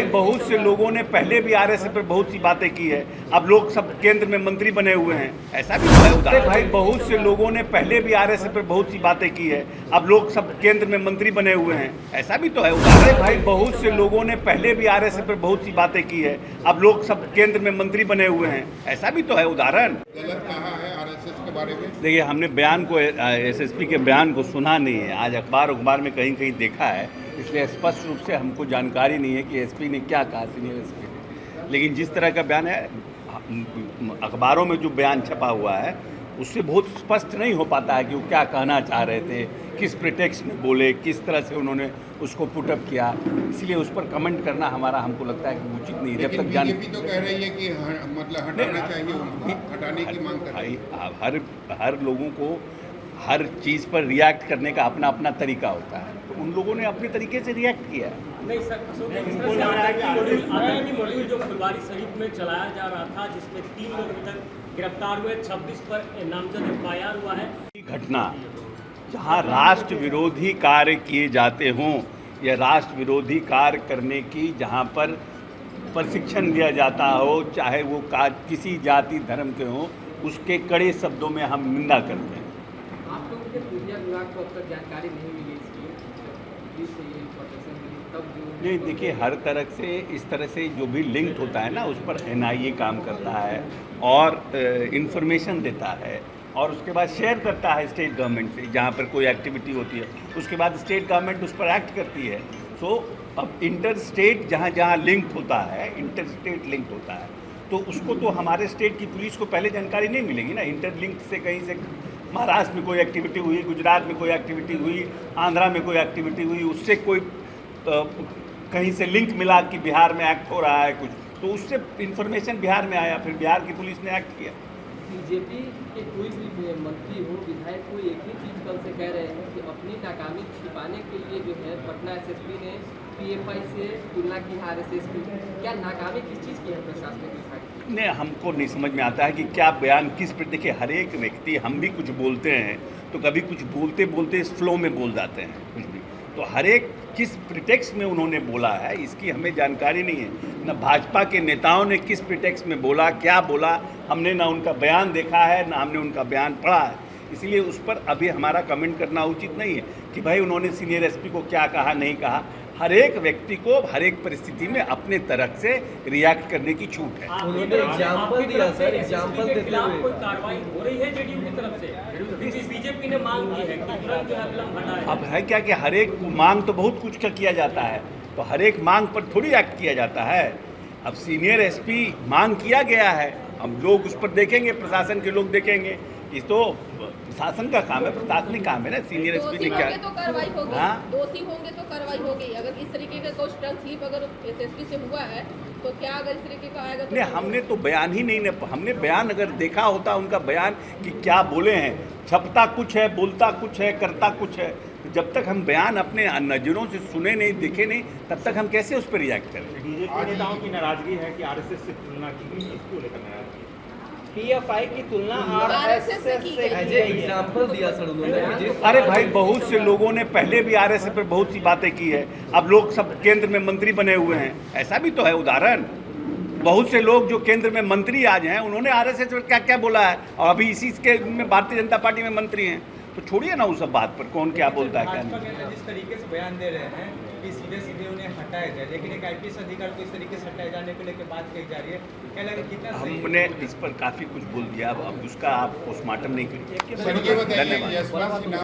भाई बहुत से लोगों ने पहले भी आरएसएस पर बहुत सी बातें की है। अब लोग सब केंद्र में मंत्री बने हुए हैं, ऐसा भी तो है उदाहरण। भाई बहुत से लोगों ने पहले भी आरएसएस पर बहुत सी बातें की है। अब लोग सब केंद्र में मंत्री बने हुए हैं, ऐसा भी तो है उदाहरण। भाई बहुत से लोगों ने पहले भी आरएसएस पर बहुत सी बातें की है। अब लोग सब केंद्र में मंत्री बने हुए हैं, ऐसा भी तो है उदाहरण। गलत कहा है आरएसएस के बारे में। देखिए, हमने बयान को एसएसपी के बयान को सुना नहीं है, आज अखबार में कहीं कहीं देखा है, इसलिए स्पष्ट रूप से हमको जानकारी नहीं है कि एसपी ने क्या कहा, सीनियर एसपी ने। लेकिन जिस तरह का बयान है, अखबारों में जो बयान छपा हुआ है उससे बहुत स्पष्ट नहीं हो पाता है कि वो क्या कहना चाह रहे थे, किस प्रिटेक्स्ट में बोले, किस तरह से उन्होंने उसको पुटअप किया। इसलिए उस पर कमेंट करना हमको लगता है कि उचित नहीं। जब तक बीजेपी तो कह रही है कि मतलब हटाना चाहिए उनको, हटाने की मांग कर रही है। हर लोगों को हर चीज़ पर रिएक्ट करने का अपना अपना तरीका होता है, तो उन लोगों ने अपने तरीके से रिएक्ट किया है। नहीं सर, आतंकी मॉड्यूल जो फुलवारी शरीफ में चलाया जा रहा था, जिसमें 3 लोग अभी तक गिरफ्तार हुए, 26 पर नामजद एफआईआर हुआ है। घटना जहां राष्ट्र विरोधी कार्य किए जाते हों या राष्ट्र विरोधी कार्य करने की जहां पर प्रशिक्षण दिया जाता हो, चाहे वो कार्य किसी जाति धर्म के हों, उसके कड़े शब्दों में हम निंदा करते हैं। आप लोगों के मीडिया विभाग को अब तक जानकारी नहीं मिली इसकी, तब जो नहीं, देखिए, हर तरह से इस तरह से जो भी लिंक होता है ना, उस पर एनआईए काम करता है और इन्फॉर्मेशन देता है और उसके बाद शेयर करता है स्टेट गवर्नमेंट से। जहाँ पर कोई एक्टिविटी होती है उसके बाद स्टेट गवर्नमेंट उस पर एक्ट करती है। सो अब इंटर स्टेट जहाँ लिंक होता है, इंटर स्टेट लिंक होता है, तो उसको तो हमारे स्टेट की पुलिस को पहले जानकारी नहीं मिलेगी ना। इंटर लिंक से कहीं से महाराष्ट्र में कोई एक्टिविटी हुई, गुजरात में कोई एक्टिविटी हुई, आंध्रा में कोई एक्टिविटी हुई, उससे कोई कहीं से लिंक मिला कि बिहार में एक्ट हो रहा है कुछ, तो उससे इन्फॉर्मेशन बिहार में आया, फिर बिहार की पुलिस ने एक्ट किया। बीजेपी के कोई भी मंत्री हो, विधायक को एक ही चीज कल से कह रहे हैं कि अपनी नाकामी छिपाने के लिए जो है पटना एसएसपी ने पीएफआई से तुलना की है आरएसएस की। क्या नाकामी किस चीज़ की है प्रशासनिक विभाग? नहीं, हमको नहीं समझ में आता है कि क्या बयान किस पर। देखिए, हर एक व्यक्ति, हम भी कुछ बोलते हैं तो कभी कुछ बोलते बोलते इस फ्लो में बोल जाते हैं कुछ भी, तो हर एक किस प्रिटेक्स्ट में उन्होंने बोला है इसकी हमें जानकारी नहीं है। न भाजपा के नेताओं ने किस प्रिटेक्स्ट में बोला, क्या बोला, हमने ना उनका बयान देखा है ना हमने उनका बयान पढ़ा है, इसलिए उस पर अभी हमारा कमेंट करना उचित नहीं है कि भाई उन्होंने सीनियर एसपी को क्या कहा, नहीं कहा। हर एक व्यक्ति को हर एक परिस्थिति में अपने तरफ से रिएक्ट करने की छूट है। उन्होंने एग्जाम्पल दिया सर, एग्जाम्पल देते हुए कोई कार्रवाई हो रही है जेडीयू की तरफ से? बीजेपी ने मांग की है कि तुरंत जो है विलंब हटाए। अब है क्या कि हर एक मांग तो बहुत कुछ का किया जाता है, तो हर एक मांग पर थोड़ी एक्ट किया जाता है। अब सीनियर एसपी मांग किया गया है, हम लोग उस पर देखेंगे, प्रशासन के लोग देखेंगे। इस तो प्रशासन का काम है, प्रशासनिक काम है ना। सीनियर एसपी ने क्या, तो कार्रवाई होगी, हाँ? दोषी होंगे तो कार्रवाई होगी। अगर इस तरीके का कोई स्ट्रंग स्लिप अगर एसएसपी से हुआ है तो क्या अगर इस तरीके का आएगा तो नहीं, हमने तो बयान ही नहीं, हमने बयान अगर देखा होता उनका बयान कि क्या बोले हैं, छपता कुछ है, बोलता कुछ है, करता कुछ है, तो जब तक हम बयान अपने नज़रों से सुने नहीं, देखे नहीं, तब तक हम कैसे उस पर रिएक्ट करें। बीजेपी नेताओं की नाराजगी है कि आरएसएस से तुलना की गई, इसको लेकर नाराजगी। पीएफआई की तुलना आरएसएस से की गई, एग्जाम्पल दिया सर उन्होंने। अरे भाई, बहुत से लोगों ने पहले भी आरएसएस पर बहुत सी बातें की है। अब लोग सब केंद्र में मंत्री बने हुए हैं, ऐसा भी तो है उदाहरण। बहुत से लोग जो केंद्र में मंत्री आज हैं, उन्होंने आरएसएस पर क्या क्या बोला है और अभी इसी के में भारतीय जनता पार्टी में मंत्री हैं। तो छोड़िए ना उस सब बात पर, कौन क्या बोलता है क्या नहीं। जिस तरीके से बयान दे रहे हैं कि सीधे सीधे उन्हें हटाया जाए, लेकिन एक आईपीएस अधिकारी को इस तरीके से हटाए जाने को लेकर बात कही जा रही है, क्या लगे कितना हमने इस पर काफ़ी कुछ बोल दिया, अब उसका आप पोस्टमार्टम नहीं करिए। सर, ये बताइए, धन्यवाद। यशवंत सिन्हा